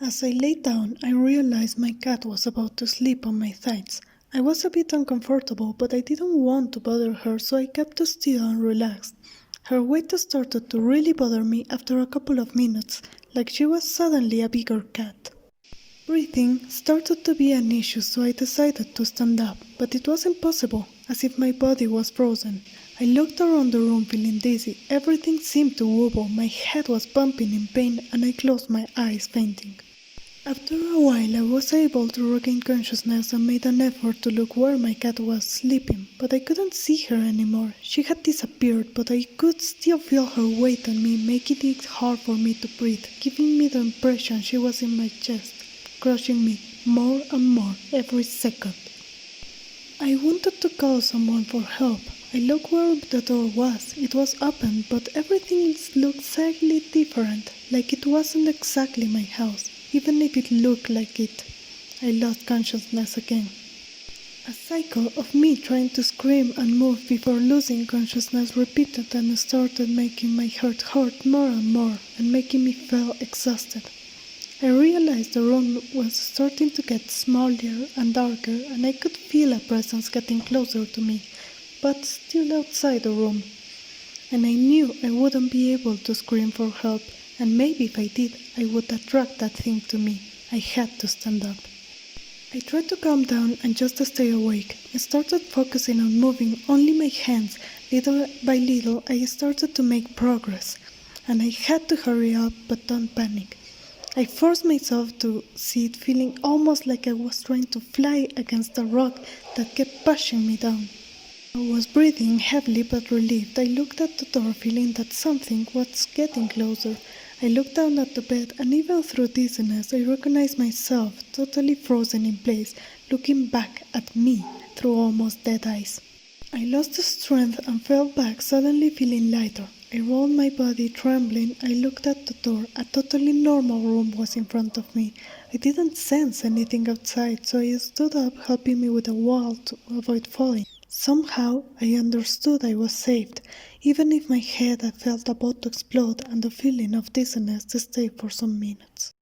As I lay down, I realized my cat was about to sleep on my thighs. I was a bit uncomfortable, but I didn't want to bother her, so I kept still and relaxed. Her weight started to really bother me after a couple of minutes, like she was suddenly a bigger cat. Breathing started to be an issue, so I decided to stand up, but it was impossible, as if my body was frozen. I looked around the room feeling dizzy. Everything seemed to wobble, my head was bumping in pain, and I closed my eyes, fainting. After a while, I was able to regain consciousness and made an effort to look where my cat was sleeping, but I couldn't see her anymore. She had disappeared, but I could still feel her weight on me, making it hard for me to breathe, giving me the impression she was in my chest, crushing me more and more every second. I wanted to call someone for help. I looked where the door was. It was open, but everything looked slightly different, like it wasn't exactly my house, even if it looked like it. I lost consciousness again. A cycle of me trying to scream and move before losing consciousness repeated and started making my heart hurt more and more and making me feel exhausted. I realized the room was starting to get smaller and darker, and I could feel a presence getting closer to me, but still outside the room. And I knew I wouldn't be able to scream for help, and maybe if I did, I would attract that thing to me. I had to stand up. I tried to calm down and just to stay awake. I started focusing on moving only my hands. Little by little, I started to make progress, and I had to hurry up but don't panic. I forced myself to sit, feeling almost like I was trying to fly against a rock that kept pushing me down. I was breathing heavily but relieved. I looked at the door, feeling that something was getting closer. I looked down at the bed, and even through dizziness, I recognized myself, totally frozen in place, looking back at me through almost dead eyes. I lost strength and fell back, suddenly feeling lighter. I rolled my body, trembling. I looked at the door. A totally normal room was in front of me. I didn't sense anything outside, so I stood up, helping me with a wall to avoid falling. Somehow, I understood I was saved, even if my head had felt about to explode and the feeling of dizziness stayed for some minutes.